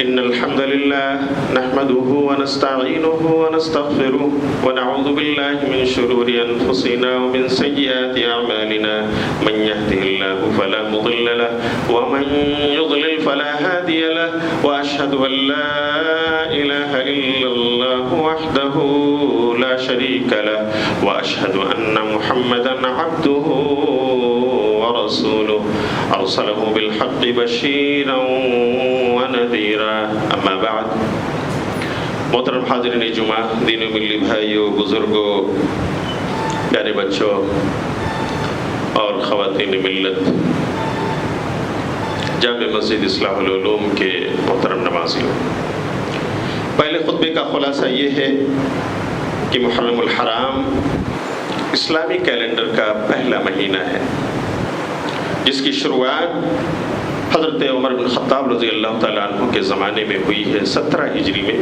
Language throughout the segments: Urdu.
إن الحمد لله نحمده ونستعينه ونستغفره ونعوذ بالله من شرور أنفسنا ومن سيئات أعمالنا من يهده الله فلا مضل له ومن يضلل فلا هادي له وأشهد أن لا إله إلا الله وحده لا شريك له وأشهد أن محمدا عبده ورسوله أرسله بالحق بشيرا ونذيرا أما بعد محترم حاضرین جمعہ، دین و ملی بھائیوں، بزرگوں، پیارے بچوں اور خواتین ملت، جامع مسجد اصلاح العلوم کے محترم نمازیوں، پہلے خطبے کا خلاصہ یہ ہے کہ محرم الحرام اسلامی کیلنڈر کا پہلا مہینہ ہے، جس کی شروعات حضرت عمر بن خطاب رضی اللہ تعالیٰ عنہ کے زمانے میں ہوئی ہے 17 ہجری میں،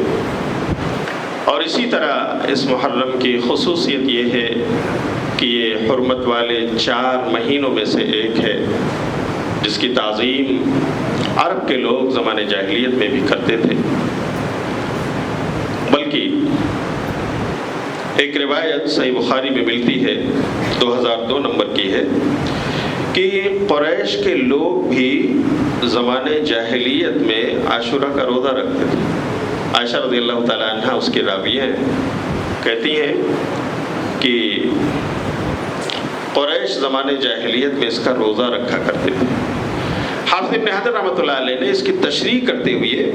اور اسی طرح اس محرم کی خصوصیت یہ ہے کہ یہ حرمت والے 4 مہینوں میں سے ایک ہے، جس کی تعظیم عرب کے لوگ زمانے جاہلیت میں بھی کرتے تھے۔ بلکہ ایک روایت صحیح بخاری میں ملتی ہے، 2002 نمبر کی ہے، کہ قریش کے لوگ بھی زمانے جاہلیت میں عاشورہ کا روزہ رکھتے تھے۔ عائشہ رضی اللہ تعالیٰ عنہ اس کی راویہ کہتی ہیں کہ قریش زمانے جاہلیت میں اس کا روزہ رکھا کرتے تھے۔ حافظ ابن حجر رحمۃ اللہ علیہ نے اس کی تشریح کرتے ہوئے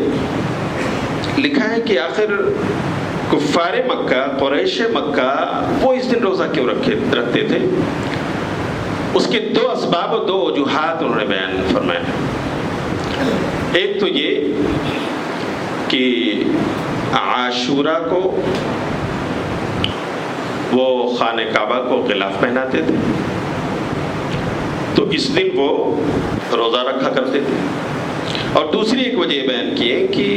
لکھا ہے کہ آخر کفار مکہ، قریش مکہ، وہ اس دن روزہ کیوں رکھتے تھے؟ اس کے 2 اسباب و 2 وجوہات انہوں نے بیان فرمایا۔ ایک تو یہ کہ عاشورہ کو وہ خانہ کعبہ کو غلاف پہناتے تھے، تو اس دن وہ روزہ رکھا کرتے تھے۔ اور دوسری ایک وجہ بیان کی ہے کہ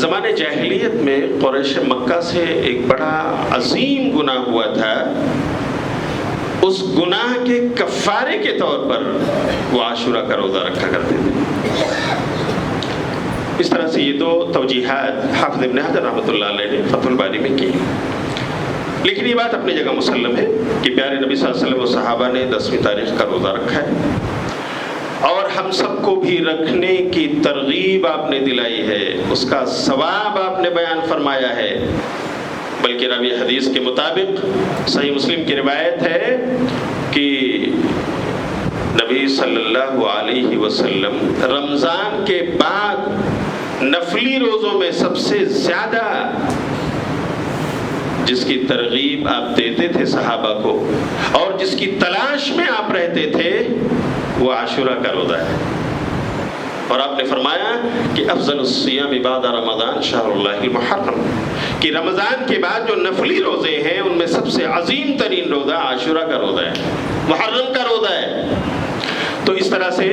زمانے جاہلیت میں قریش مکہ سے ایک بڑا عظیم گناہ ہوا تھا، اس گناہ کے کفارے کے طور پر وہ عاشورہ کا روزہ رکھا کرتے تھے۔ اس طرح سے یہ 2 توجیحات حافظ ابن حجر رحمۃ اللہ علیہ نے فتح الباری میں کی۔ لیکن یہ بات اپنی جگہ مسلم ہے کہ پیارے نبی صلی اللہ علیہ وسلم و صحابہ نے 10ویں تاریخ کا روزہ رکھا ہے، اور ہم سب کو بھی رکھنے کی ترغیب آپ نے دلائی ہے، اس کا ثواب آپ نے بیان فرمایا ہے۔ بلکہ راوی حدیث کے مطابق صحیح مسلم کی روایت ہے کہ نبی صلی اللہ علیہ وسلم رمضان کے بعد نفلی روزوں میں سب سے زیادہ جس کی ترغیب آپ دیتے تھے صحابہ کو اور جس کی تلاش میں آپ رہتے تھے، وہ عاشورہ کا روزہ ہے۔ اور آپ نے فرمایا کہ افضل الصیام بعد رمضان شہر اللہ المحرم، کہ رمضان کے بعد جو نفلی روزے ہیں ان میں سب سے عظیم ترین روزہ عاشورہ کا روزہ ہے، محرم کا روزہ ہے۔ تو اس طرح سے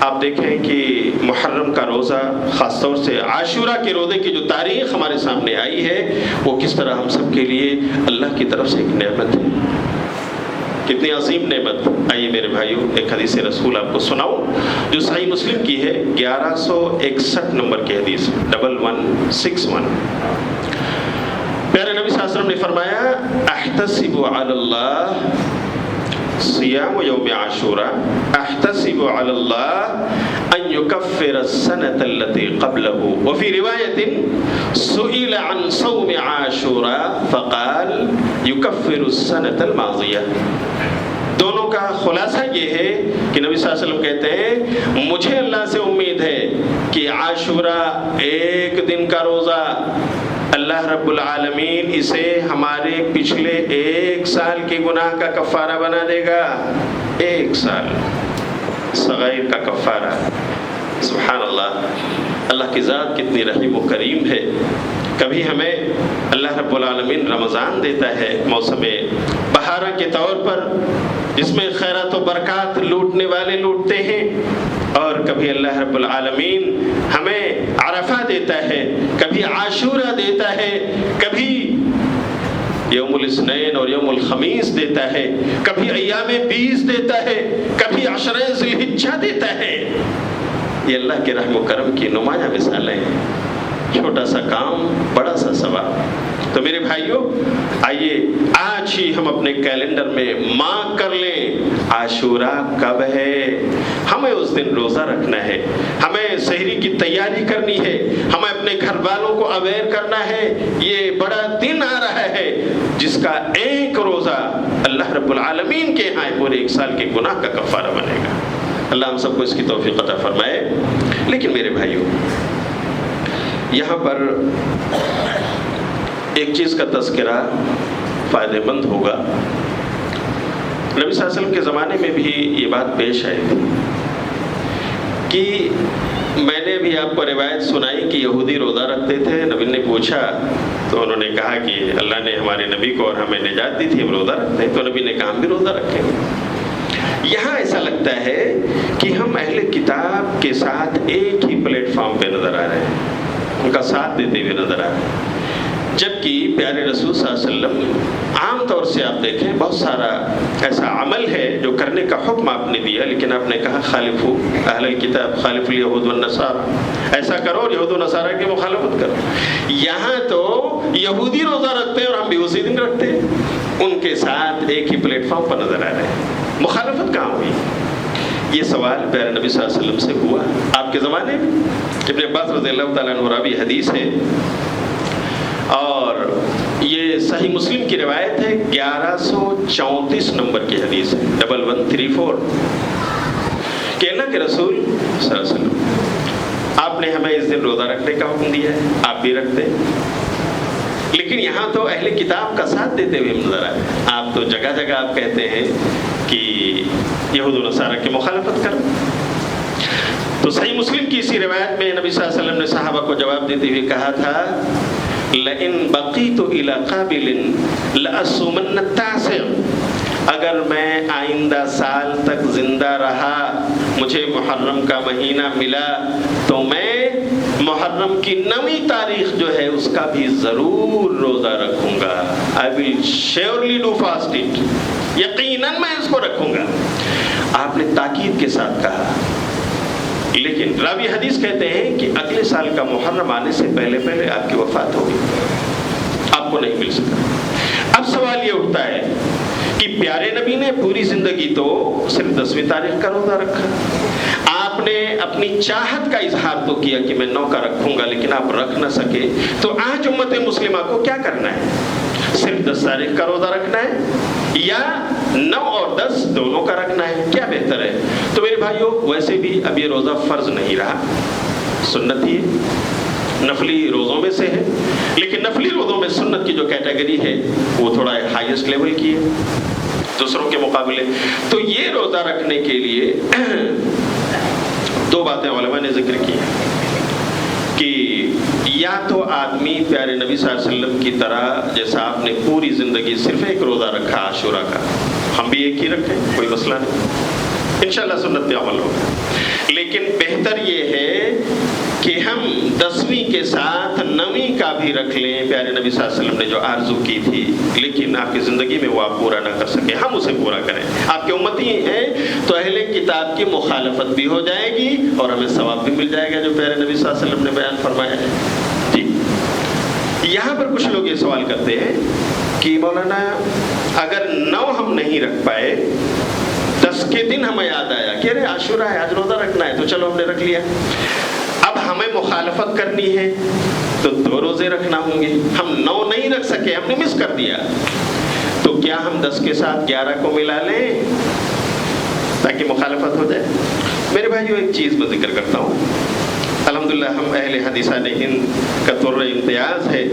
آپ دیکھیں کہ محرم کا روزہ، خاص طور سے عاشورہ کے روزے کی جو تاریخ ہمارے سامنے آئی ہے، وہ کس طرح ہم سب کے لیے اللہ کی طرف سے ایک نعمت ہے، کتنی عظیم نعمت۔ آئیے میرے بھائیوں، ایک حدیث رسول آپ کو سناؤں جو صحیح مسلم کی ہے، 1161 نمبر کی حدیث، 1161۔ پیارے نبی صلی اللہ علیہ وسلم نے فرمایا، احتسب علی اللہ صیام یوم عاشورہ، احتسب علی اللہ ان یکفر السنة التي قبله، وفي رواية سئل عن صوم عاشورہ فقال یکفر السنة الماضیہ۔ دونوں کا خلاصہ یہ ہے کہ نبی صلی اللہ علیہ وسلم کہتے ہیں مجھے اللہ سے امید ہے کہ عاشورہ ایک دن کا روزہ اللہ رب العالمین اسے ہمارے پچھلے 1 سال کے گناہ کا کفارہ بنا دے گا۔ 1 سال صغائر کا کفارہ۔ سبحان اللہ، اللہ کی ذات کتنی رحیم و کریم ہے۔ کبھی ہمیں اللہ رب العالمین رمضان دیتا ہے موسم بہارہ کے طور پر، جس میں خیرات و برکات لوٹنے والے لوٹتے ہیں، اور کبھی اللہ رب العالمین ہمیں عرفہ دیتا ہے، کبھی عاشورہ دیتا ہے، کبھی یوم الاثنین اور یوم الخمیس دیتا ہے، کبھی ایام 20 دیتا ہے، کبھی عشرہ ذی الحجہ دیتا ہے۔ یہ اللہ کے رحم و کرم کی نمایاں مثالیں ہیں. چھوٹا سا کام، بڑا سا ثواب. تو میرے بھائیوں، آئیے آج ہی ہم اپنے کیلنڈر میں مارک کر لیں عاشورہ کب ہے. ہمیں اس دن روزہ رکھنا ہے، ہمیں سحری کی تیاری کرنی ہے، ہمیں اپنے گھر والوں کو اویئر کرنا ہے. یہ بڑا دن آ رہا ہے جس کا ایک روزہ اللہ رب العالمین کے ہاں پورے ایک سال کے گناہ کا کفارہ بنے گا. اللہ ہم سب کو اس کی توفیق عطا فرمائے. لیکن میرے بھائیوں، یہاں پر ایک چیز کا تذکرہ فائدہ مند ہوگا. نبی صلی اللہ علیہ وسلم کے زمانے میں بھی یہ بات پیش آئی تھی کہ میں نے بھی آپ کو روایت سنائی کہ یہودی روزہ رکھتے تھے. نبی نے پوچھا تو انہوں نے کہا کہ اللہ نے ہمارے نبی کو اور ہمیں نجات دی تھی، ہم روزہ رکھتے ہیں. تو نبی نے کہا ہم بھی روزہ رکھیں گے. یہاں ایسا لگتا ہے کہ ہم اہل کتاب کے ساتھ ایک ہی پلیٹ فارم پہ نظر آ رہے ہیں، ان کا ساتھ دیتے ہوئے نظر آ رہے ہیں. جبکہ پیارے رسول صلی اللہ علیہ وسلم عام طور سے آپ دیکھیں بہت سارا ایسا عمل ہے جو کرنے کا حکم آپ نے دیا، لیکن آپ نے کہا خالفو اہل الکتاب، خالف الیہود والنصارى، ایسا کرو اور یہود و نصارہ کی مخالفت کرو. یہاں تو یہودی روزہ رکھتے ہیں اور ہم بھی اسی دن رکھتے ہیں، ان کے ساتھ ایک ہی پلیٹ فارم پر نظر آ رہے ہیں. مخالفت کہاں ہوئی؟ یہ سوال پیارے نبی صلی اللہ علیہ وسلم سے ہوا آپ کے زمانے میں. ابن عباس رضی اللہ تعالیٰ عنہ راوی حدیث ہے اور یہ صحیح مسلم کی روایت ہے، 1134 نمبر کی حدیث ہے، 1134، کہ اللہ کے رسول صلی اللہ علیہ وسلم آپ نے ہمیں اس دن روزہ رکھنے کا حکم دیا ہے، آپ بھی رکھتے ہیں. لیکن یہاں تو اہل کتاب کا ساتھ دیتے ہوئے نظر آئے. آپ تو جگہ جگہ آپ کہتے ہیں کہ یہود و نصارہ کی مخالفت کرو. تو صحیح مسلم کی اسی روایت میں نبی صلی اللہ علیہ وسلم نے صحابہ کو جواب دیتے ہوئے کہا تھا لَإِن بَقِيتُ إِلَى قَابِلٍ لَأَصُومَنَّ التَّاسِعَ، اگر میں آئندہ سال تک زندہ رہا، مجھے محرم کا مہینہ ملا، تو میں محرم کی 9ویں تاریخ جو ہے اس کا بھی ضرور روزہ رکھوں گا. I will surely do fast it، یقیناً میں اس کو رکھوں گا. آپ نے تاکید کے ساتھ کہا. لیکن راوی حدیث کہتے ہیں کہ اگلے سال کا محرم آنے سے پہلے پہلے آپ کی وفات ہو گئی، آپ کو نہیں مل سکا. اب سوال یہ اٹھتا ہے کہ پیارے نبی نے پوری زندگی تو صرف 10ویں تاریخ کا روزہ رکھا. آپ نے اپنی چاہت کا اظہار تو کیا کہ میں 9 کا رکھوں گا، لیکن آپ رکھ نہ سکے. تو آج امت مسلمہ کو کیا کرنا ہے؟ صرف 10 تاریخ کا روزہ رکھنا ہے یا 9 اور 10 دونوں کا رکھنا ہے؟ کیا بہتر ہے؟ تو میرے بھائیوں، ویسے بھی اب یہ روزہ فرض نہیں رہا، سنت ہی ہے، نفلی روزوں میں سے ہے. لیکن نفلی روزوں میں سنت کی جو کیٹیگری ہے وہ تھوڑا ہائیسٹ لیول کی ہے دوسروں کے مقابلے. تو یہ روزہ رکھنے کے لیے 2 باتیں علماء نے ذکر کی ہیں کہ یا تو آدمی پیارے نبی صلی اللہ علیہ وسلم کی طرح جیسا آپ نے پوری زندگی صرف ایک روزہ رکھا عاشورہ کا، ہم بھی ایک ہی رکھیں، کوئی مسئلہ نہیں، انشاءاللہ سنت پہ عمل ہوگا. لیکن بہتر یہ ہے کہ ہم 10ویں کے ساتھ 9ویں کا بھی رکھ لیں. پیارے نبی صلی اللہ علیہ وسلم نے جو آرزو کی تھی لیکن آپ کی زندگی میں وہ آپ پورا نہ کر سکے، ہم اسے پورا کریں. آپ کے امتی ہیں تو اہل کتاب کی مخالفت بھی ہو جائے گی اور ہمیں ثواب بھی مل جائے گا جو پیارے نبی صلی اللہ علیہ وسلم نے بیان فرمایا ہے. ٹھیک. یہاں پر کچھ لوگ یہ سوال کرتے ہیں کہ مولانا اگر 9 ہم نہیں رکھ پائے، 10 کے دن ہمیں یاد آیا کہ ارے عاشورہ ہے، آج روزہ رکھنا ہے، تو چلو ہم نے رکھ لیا. اب ہمیں مخالفت کرنی ہے تو 2 روزے رکھنا ہوں گے. ہم 9 نہیں رکھ سکے، ہم نے مس کر دیا، تو کیا ہم 10 کے ساتھ 11 کو ملا لیں تاکہ مخالفت ہو جائے؟ میرے بھائیو، ایک چیز میں ذکر کرتا ہوں. الحمدللہ ہم اہل حدیثان ہند کا طر امتیاز ہے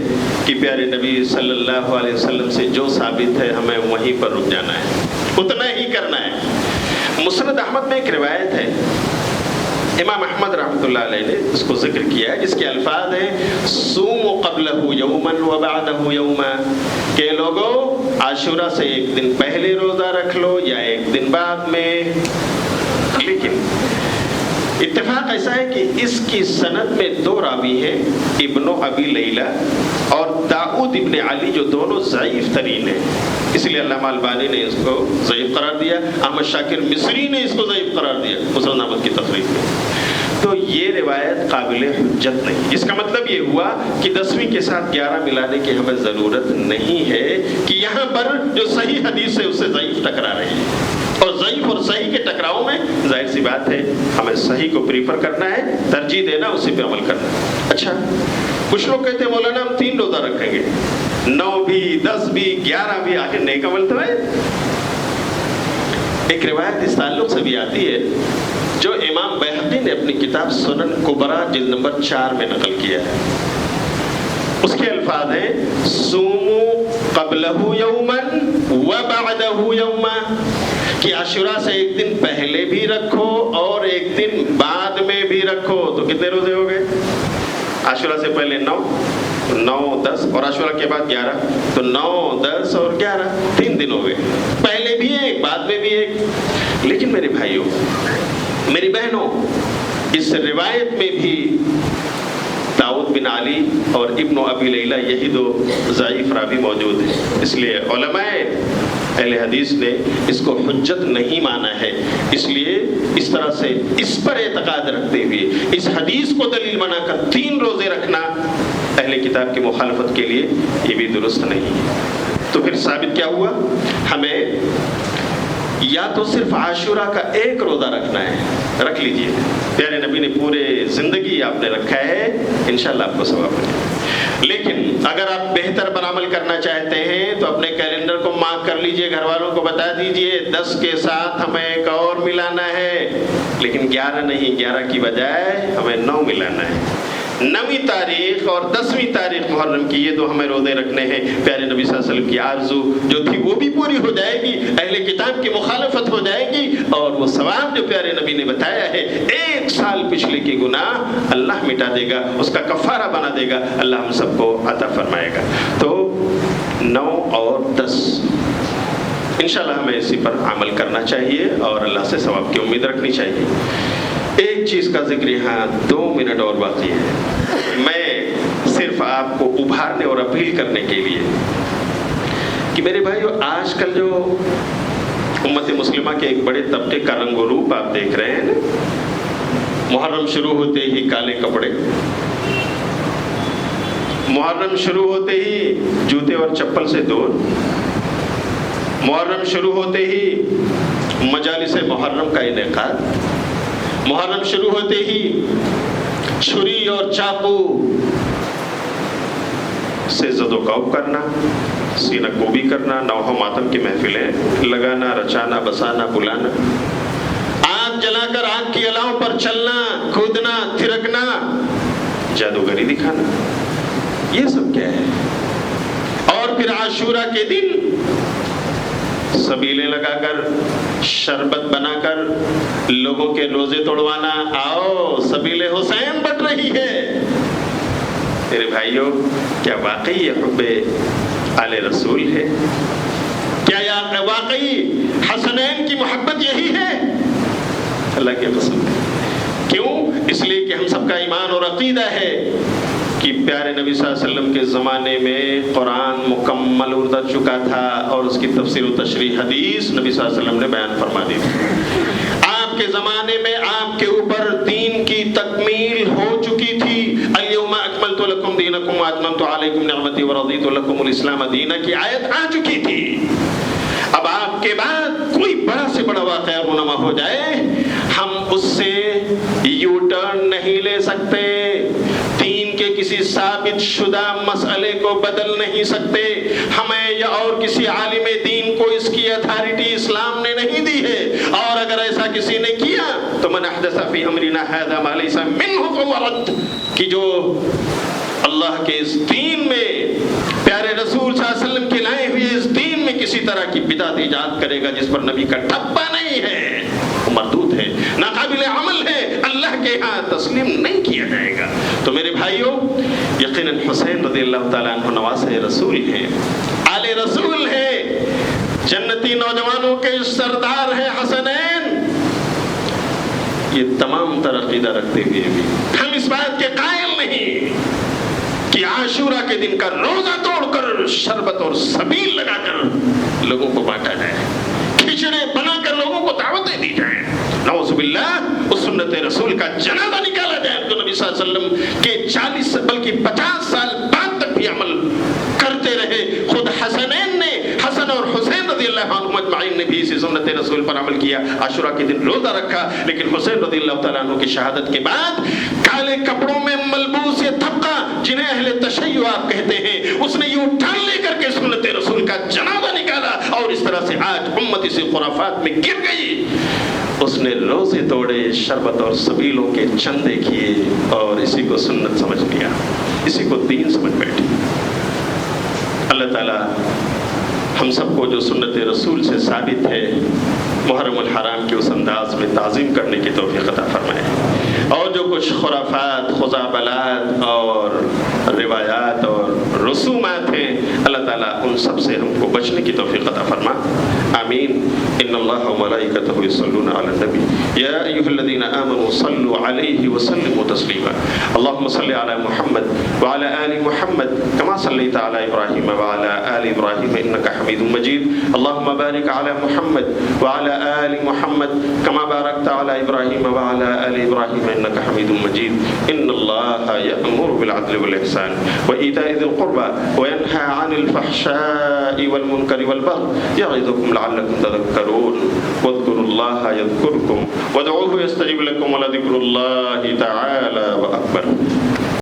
کہ پیارے نبی صلی اللہ علیہ وسلم سے جو ثابت ہے ہمیں وہیں پر رک جانا ہے، اتنا ہی کرنا ہے. مسند احمد میں ایک روایت ہے، امام احمد رحمۃ اللہ علیہ نے اس کو ذکر کیا ہے، جس کے الفاظ ہیں صوموا قبلہ یوما وبعدہ یوما، کہ لوگوں عاشورہ سے ایک دن پہلے روزہ رکھ لو یا ایک دن بعد میں. لیکن اتفاق ایسا ہے کہ اس کی سند میں 2 راوی ہیں، ابن ابی لیلہ اور داؤد ابن علی، جو دونوں ضعیف ترین ہیں. اس لیے علامہ البانی نے اس کو ضعیف قرار دیا، احمد شاکر مصری نے اس کو ضعیف قرار دیا مسند احمد کی تخریج میں. تو یہ روایت قابل حجت نہیں. اس کا مطلب یہ ہوا کہ 10ویں کے ساتھ 11 ملانے کی ہمیں ضرورت نہیں ہے کہ یہاں پر جو صحیح حدیث ہے اس سے ضعیف ٹکرا رہی ہے. اور ضعیف اور صحیح کے ٹکراؤ میں ظاہر سی بات ہے ہمیں صحیح کو پریفر کرنا ہے, ترجیح دینا, اسی پہ عمل کرنا ہے. اچھا, کچھ لوگ کہتے ہیں مولانا ہم 3 روزہ رکھیں گے, 9 بھی 10 بھی 11 بھی, آخر نیک عمل تو ہے. ایک روایت اس تعلق سے بھی آتی ہے جو امام بیہقی نے اپنی کتاب سنن کبریٰ جلد نمبر 4 میں نقل کیا ہے. اس کے الفاظ ہیں سومو قبلہ یومن وبعدہ یومن, کہ عاشوراء سے ایک دن پہلے بھی رکھو اور ایک دن بعد میں بھی رکھو. تو کتنے روزے ہو گئے؟ عاشوراء سے پہلے 9, 9, 10 اور عاشوراء کے بعد 11, تو 9, 10 اور 11 3 دن ہو گئے. پہلے بھی ایک, بعد میں بھی ایک. لیکن میرے بھائیوں, میری بہنوں, اس روایت میں بھی داؤد بن علی اور ابن ابی لیلہ یہی 2 ضعیف راوی موجود ہیں. اس لیے علماء اہل حدیث نے اس کو حجت نہیں مانا ہے. اس لیے اس طرح سے اس پر اعتقاد رکھتے ہوئے اس حدیث کو دلیل بنا کر 3 روزے رکھنا اہل کتاب کی مخالفت کے لیے یہ بھی درست نہیں ہے. تو پھر ثابت کیا ہوا؟ ہمیں یا تو صرف عاشوراء کا 1 روزہ رکھنا ہے, رکھ لیجئے. پیارے نبی نے پورے زندگی آپ نے رکھا ہے, انشاءاللہ آپ کو ثواب ملے. لیکن اگر آپ بہتر پر عمل کرنا چاہتے ہیں تو اپنے کیلنڈر کو مارک کر لیجئے, گھر والوں کو بتا دیجئے 10 کے ساتھ ہمیں ایک اور ملانا ہے, لیکن 11 نہیں, 11 کی بجائے ہمیں 9 ملانا ہے. 9ویں تاریخ اور 10ویں تاریخ محرم کی یہ 2 ہمیں روزے رکھنے ہیں. پیارے نبی صلی اللہ علیہ وسلم کی آرزو جو تھی وہ بھی پوری ہو جائے گی, اہل کتاب کی مخالفت ہو جائے گی, اور وہ ثواب جو پیارے نبی نے بتایا ہے 1 سال پچھلے کے گناہ اللہ مٹا دے گا, اس کا کفارہ بنا دے گا, اللہ ہم سب کو عطا فرمائے گا. تو 9 اور 10 انشاءاللہ ہمیں اسی پر عمل کرنا چاہیے اور اللہ سے ثواب کی امید رکھنی چاہیے. ایک چیز کا ذکر یہاں 2 منٹ اور باقی ہے. میں صرف آپ کو ابھارنے اور اپیل کرنے کے لیے کہ میرے بھائیو, آج کل جو امت مسلمہ کے ایک بڑے طبقے کا رنگ و روپ آپ دیکھ رہے ہیں, محرم شروع ہوتے ہی کالے کپڑے, محرم شروع ہوتے ہی جوتے اور چپل سے دور, محرم شروع ہوتے ہی مجالس محرم کا انعقاد, محرم شروع ہوتے ہی چھری اور چاقو سے زد و کوب کرنا, سینہ کوبی کرنا, نوح و ماتم کی محفلیں لگانا, رچانا, بسانا, بلانا, آگ جلا کر آگ کی الاؤں پر چلنا, کودنا, تھرکنا, جادوگری دکھانا, یہ سب کیا ہے؟ اور پھر عاشوراء کے دن سبیلیں لگا کر, شربت بنا کر لوگوں کے روزے توڑوانا, آؤ سبیل حسین بٹ رہی ہے. میرے بھائیوں, کیا واقعی یہ حب آل رسول ہے؟ کیا واقعی حسنین کی محبت یہی ہے؟ اللہ کی قسم. کیوں؟ اس لیے کہ ہم سب کا ایمان اور عقیدہ ہے کہ پیارے نبی صلی اللہ علیہ وسلم کے زمانے میں قرآن مکمل اتر چکا تھا اور اس کی تفسیر و تشریح حدیث نبی صلی اللہ علیہ وسلم نے بیان فرما دی تھی. آپ کے زمانے میں آپ کے اوپر دین کی تکمیل ہو چکی تھی. الیوم اکملت لکم دینکم واتممت علیکم نعمتی ورضیت لکم الاسلام دینا کی آیت آ چکی تھی. اب آپ کے بعد کوئی بڑا سے بڑا واقعہ رونما ہو جائے, ہم اس سے یو ٹرن نہیں لے سکتے, دین کے کسی ثابت شدہ مسئلے کو بدل نہیں سکتے. ہمیں یا اور کسی عالم دین کو اس کی اتھارٹی اسلام نے نہیں دی ہے, اور اگر ایسا کسی نے کیا تو من احدث فی امرنا ھذا ما لیس منہ فہو رد, کہ جو اللہ کے اس دین میں پیارے رسول صلی اللہ علیہ وسلم کے لائے ہوئے اس دین میں کسی طرح کی بدعت ایجاد کرے گا جس پر نبی کا ٹھپا نہیں ہے, وہ مردود ہے, ناقابل عمل ہے, اللہ کے ہاں تسلیم نہیں کیا جائے گا. تو میرے بھائیوں, یقیناً حسین رضی اللہ تعالیٰ عنہ نواسہ رسول ہیں, آل رسول ہیں, جنتی نوجوانوں کے سردار ہیں حسنین. یہ تمام تر عقیدہ رکھتے ہوئے بھی ہم اس بات کے قائل نہیں کہ عاشوراء کے دن کا روزہ توڑ کر شربت اور سبیل لگا کر لوگوں کو بانٹا جائے, کھچڑے بنا کر لوگوں کو دعوتیں دی جائیں. نعوذ باللہ اس سنت رسول کا جنازہ نکالا جائے تو نبی صلی اللہ علیہ وسلم کے 40 بلکہ 50 سال بعد تک بھی عمل کرتے رہے. خود حسنین نے، حسن اور حسین رضی اللہ عنہم اجمعین نے بھی اسی سنت رسول پر عمل کیا. عاشوراء کے دن روزہ رکھا، لیکن حسین رضی اللہ تعالیٰ عنہ کی شہادت کے بعد کالے کپڑوں میں ملبوس یہ طبقہ جنہیں اہل تشیع آپ کہتے ہیں، اس نے یوں ٹھان لے کر کے سنت رسول کا جنازہ نکالا اور اس طرح سے آج امت اسی خرافات میں گر گئی. اس نے روزے توڑے، شربت اور سبیلوں کے چندے کیے اور اسی کو سنت سمجھ لیا، اسی کو دین سمجھ بیٹھے. اللہ تعالیٰ ہم سب کو جو سنت رسول سے ثابت ہے محرم الحرام کے اس انداز میں تعظیم کرنے کی توفیق عطا فرمائے، اور جو کچھ خرافات، خزعبلات اور روایات اور رسومات ہیں اللہ تعالیٰ ان سب سے ہم کو بچنے کی توفیق عطا فرما. آمین. ان اللہ وملائکتہ یصلون علی النبی یا ایھا الذین آمنوا صلوا علیہ وسلموا تسلیما. اللهم صل علی محمد وعلى آل محمد كما صليت على ابراہیم وعلى آل ابراہیم انک حمید مجید. اللهم بارک علی محمد وعلى آل محمد كما باركت على ابراہیم وعلى آل ابراہیم انک حمید مجید. ان اللہ یأمر بالعدل والإحسان وإیتاء ذی القربى وینہی عن الفحشاء والمنکر والبغی یعظکم لعلکم تذکرون. واذکروا اللہ یذکرکم وادعوہ یستجب لکم ولذکر اللہ تعالی وأکبر.